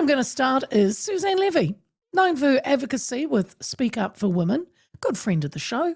I'm going to start is Suzanne Levy, known for her advocacy with Speak Up for Women, good friend of the show,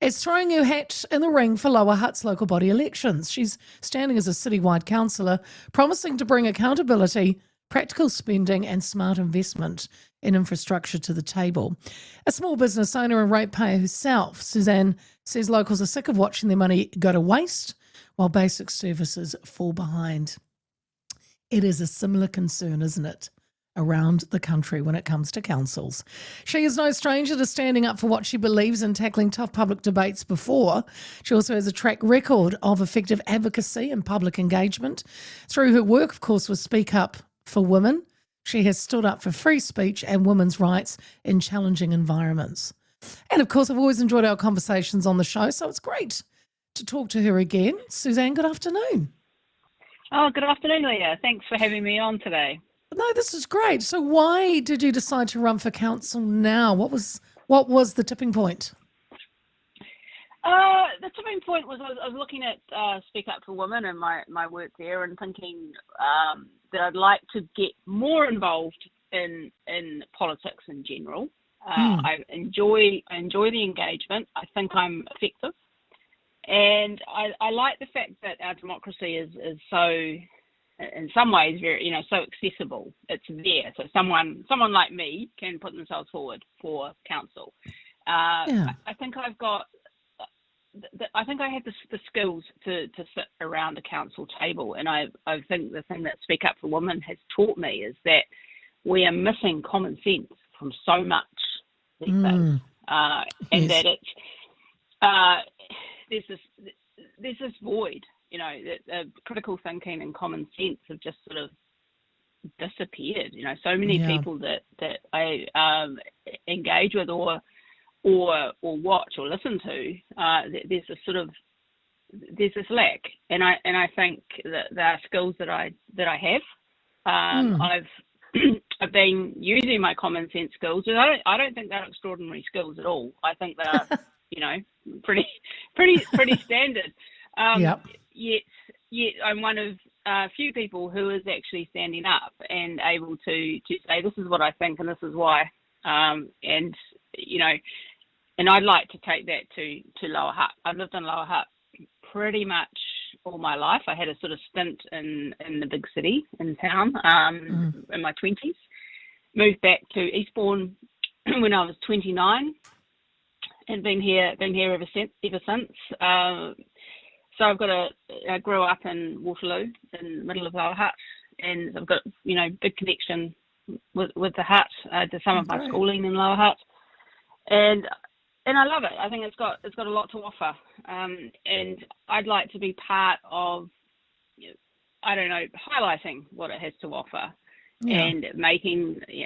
is throwing her hat in the ring for Lower Hutt's local body elections. She's standing as a citywide councillor, promising to bring accountability, practical spending and smart investment in infrastructure to the table. A small business owner and ratepayer herself, Suzanne says locals are sick of watching their money go to waste while basic services fall behind. It is a similar concern, isn't it, around the country when it comes to councils. She is no stranger to standing up for what she believes and tackling tough public debates before. She also has a track record of effective advocacy and public engagement. Through her work, of course, with Speak Up for Women, she has stood up for free speech and women's rights in challenging environments. And of course, I've always enjoyed our conversations on the show, so it's great to talk to her again. Suzanne, good afternoon. Oh, good afternoon, Leah. Thanks for having me on today. No, this is great. So why did you decide to run for council now? What was the tipping point? The tipping point was I was looking at Speak Up for Women and my work there and thinking that I'd like to get more involved in politics in general. I enjoy the engagement. I think I'm effective. And I like the fact that our democracy is so, in some ways, very, so accessible. It's there. So someone like me can put themselves forward for council. I think I've got, I think I have the skills to sit around a council table. And I think the thing that Speak Up for Women has taught me is that we are missing common sense from so much these days. And that it's, there's this void, that critical thinking and common sense have just sort of disappeared. So many people that I engage with or watch or listen to, there's this lack, and I think that there are skills that I have. I've been using my common sense skills, and I don't think they're extraordinary skills at all. I think they're pretty standard. Yet I'm one of a few people who is actually standing up and able to say, this is what I think and this is why. And I'd like to take that to Lower Hutt. I've lived in Lower Hutt pretty much all my life. I had a sort of stint in the big city in town in my 20s. Moved back to Eastbourne when I was 29. And been here ever since. So I grew up in Waterloo, in the middle of Lower Hutt, and I've got big connection with the Hutt. I did some of my schooling in Lower Hutt, and I love it. I think it's got a lot to offer, and I'd like to be part of, highlighting what it has to offer, and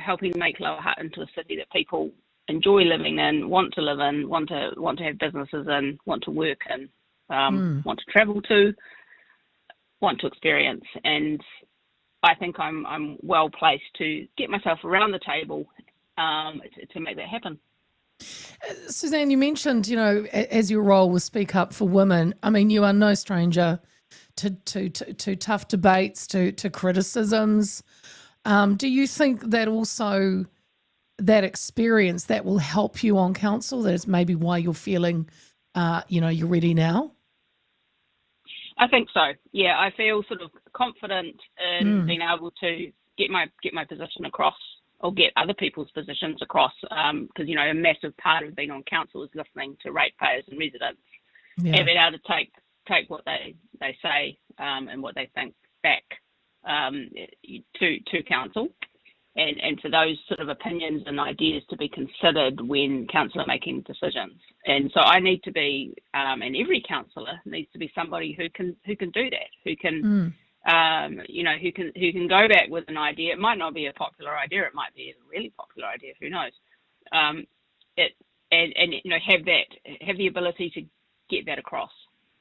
helping make Lower Hutt into a city that people enjoy living in, want to live in, want to have businesses in, want to work in, want to travel to, want to experience. And I think I'm well placed to get myself around the table to make that happen. Suzanne, you mentioned, as your role with Speak Up for Women, I mean, you are no stranger to tough debates, to criticisms. Do you think that also that experience that will help you on council, that is maybe why you're feeling, you're ready now? I think so. Yeah, I feel sort of confident in being able to get my position across, or get other people's positions across, because a massive part of being on council is listening to ratepayers and residents, and being able to take what they say and what they think back to council. And for those sort of opinions and ideas to be considered when council are making decisions. And so I need to be, and every councillor needs to be somebody who can do that, who can, who can go back with an idea. It might not be a popular idea, it might be a really popular idea, who knows? Have the ability to get that across.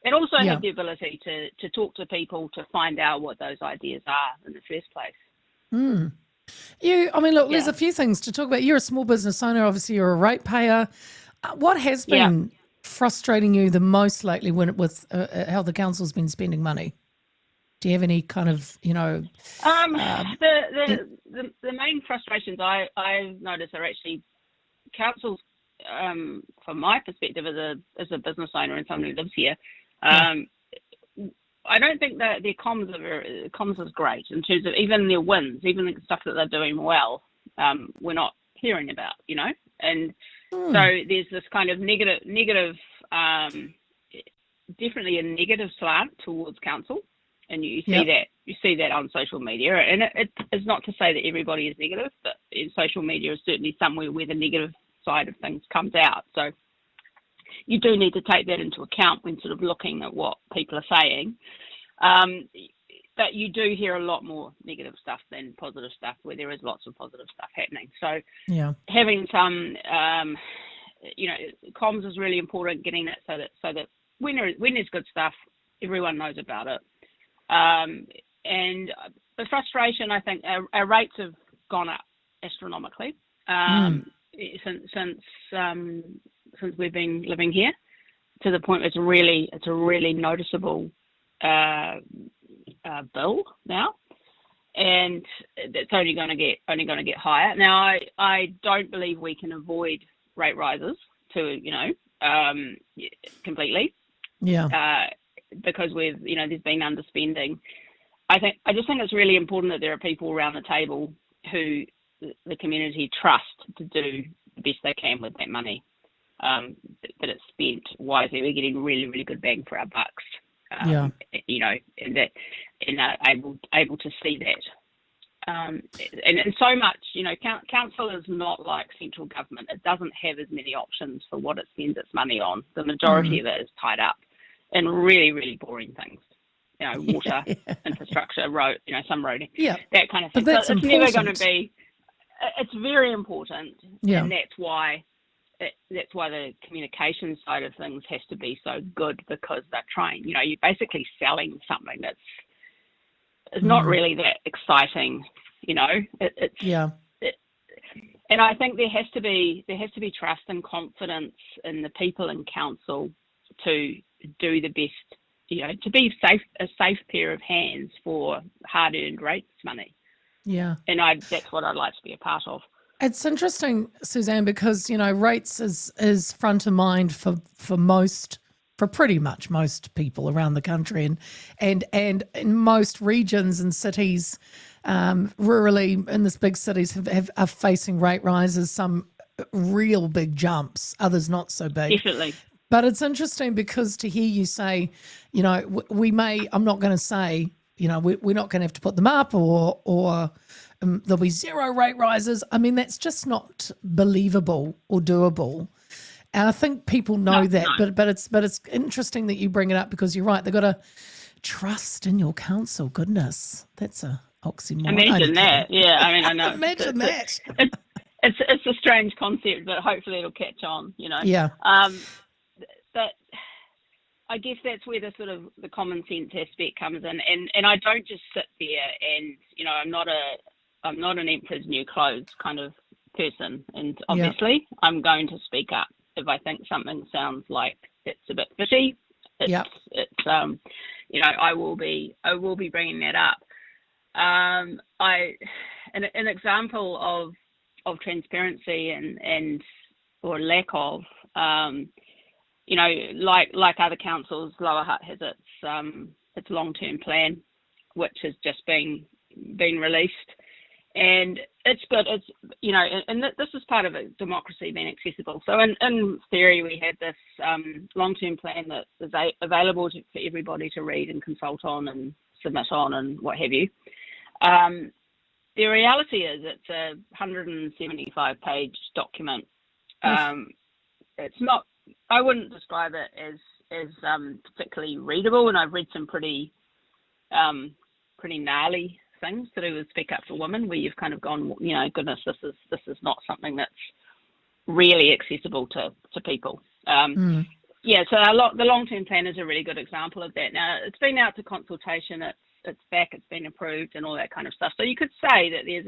And also have the ability to talk to people to find out what those ideas are in the first place. There's a few things to talk about. You're a small business owner, obviously you're a ratepayer. What has been frustrating you the most lately with how the council's been spending money? Do you have any kind of, the frustrations I've noticed are actually councils, from my perspective as a business owner and someone who lives here. I don't think that their comms is great in terms of even their wins, even the stuff that they're doing well. We're not hearing about, and so there's this kind of negative, definitely a negative slant towards council, and you see that on social media, and it is not to say that everybody is negative, but social media is certainly somewhere where the negative side of things comes out. So you do need to take that into account when sort of looking at what people are saying. But you do hear a lot more negative stuff than positive stuff, where there is lots of positive stuff happening. So having some, comms is really important, getting that so that when there's good stuff, everyone knows about it. And the frustration, I think, our rates have gone up astronomically since we've been living here, to the point it's a really noticeable bill now, and it's only going to get higher. Now, I don't believe we can avoid rate rises to completely, because there's been underspending. I just think it's really important that there are people around the table who the community trust to do the best they can with that money, that it's spent wisely. We're getting really, really good bang for our bucks. And able to see that. And so much, council is not like central government. It doesn't have as many options for what it spends its money on. The majority of it is tied up in really, really boring things. Water, infrastructure, road, some roading, that kind of thing. But that's it's never going to be. It's very important, and that's why the communication side of things has to be so good, because they're trying. You're basically selling something that's not really that exciting. And I think there has to be trust and confidence in the people in council to do the best. To be a safe pair of hands for hard-earned rates money. Yeah. And that's what I'd like to be a part of. It's interesting, Suzanne, because, rates is front of mind for pretty much most people around the country, and in most regions and cities, rurally in the big cities are facing rate rises, some real big jumps, others not so big. Definitely. But it's interesting because to hear you say, I'm not going to say, we're not going to have to put them up or there'll be zero rate rises. I mean, that's just not believable or doable. And I think people know that, but it's interesting that you bring it up, because you're right. They've got to trust in your council. Goodness, that's a oxymoron. Imagine that. Yeah, I mean, I know. Imagine that. It's a strange concept, but hopefully it'll catch on. Yeah. But I guess that's where the common sense aspect comes in, and I don't just sit there and I'm not an emperor's new clothes kind of person, and obviously I'm going to speak up if I think something sounds like it's a bit fishy. I will be bringing that up. An example of transparency and or lack of. Like other councils, Lower Hutt has its long-term plan, which has just been released, and it's good. It's and this is part of a democracy being accessible. So in theory, we had this long-term plan that is available for everybody to read and consult on and submit on and what have you. The reality is it's a 175-page document. It's not. I wouldn't describe it as particularly readable, and I've read some pretty gnarly things to do with Speak Up for Women, where you've kind of gone, goodness, this is not something that's really accessible to people. So the long-term plan is a really good example of that. Now, it's been out to consultation, it's back, it's been approved, and all that kind of stuff. So you could say that there's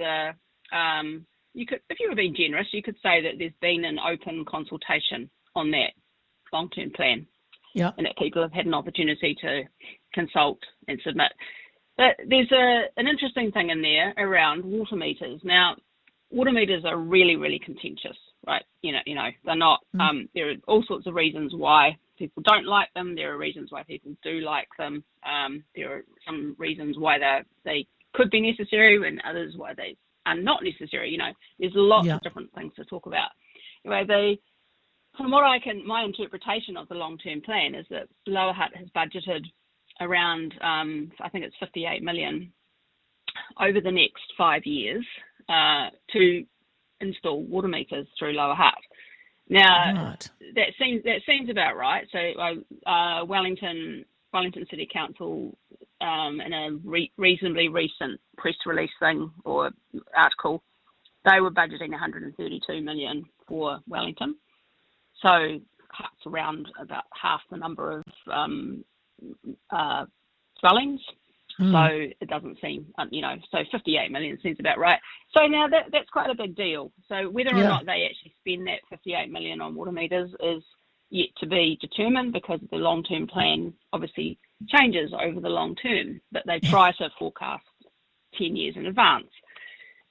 if you were being generous, you could say that there's been an open consultation on that long-term plan, and that people have had an opportunity to consult and submit. But there's an interesting thing in there around water meters. Now, water meters are really, really contentious, right? They're not. There are all sorts of reasons why people don't like them. There are reasons why people do like them. There are some reasons why they could be necessary, and others why they are not necessary. There's lots of different things to talk about. Anyway, from what my interpretation of the long-term plan is that Lower Hutt has budgeted around, I think it's 58 million over the next 5 years to install water meters through Lower Hutt. Now, that seems about right. So Wellington City Council, in a reasonably recent press release thing or article, they were budgeting 132 million for Wellington. So Hutt's around about half the number of dwellings. So it doesn't seem, so 58 million seems about right. So now that's quite a big deal. So whether or not they actually spend that 58 million on water meters is yet to be determined, because the long-term plan obviously changes over the long term, but they try to forecast 10 years in advance.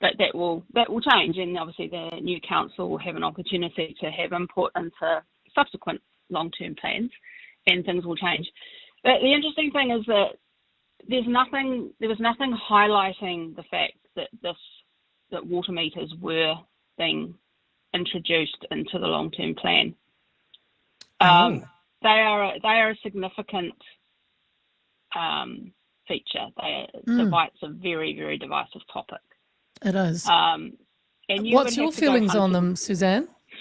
But that will change, and obviously the new council will have an opportunity to have input into subsequent long-term plans, and things will change. But the interesting thing is that there was nothing highlighting the fact that water meters were being introduced into the long-term plan. They are a significant feature. It's a very, very divisive topic. It is. And what's your feelings on them, Suzanne?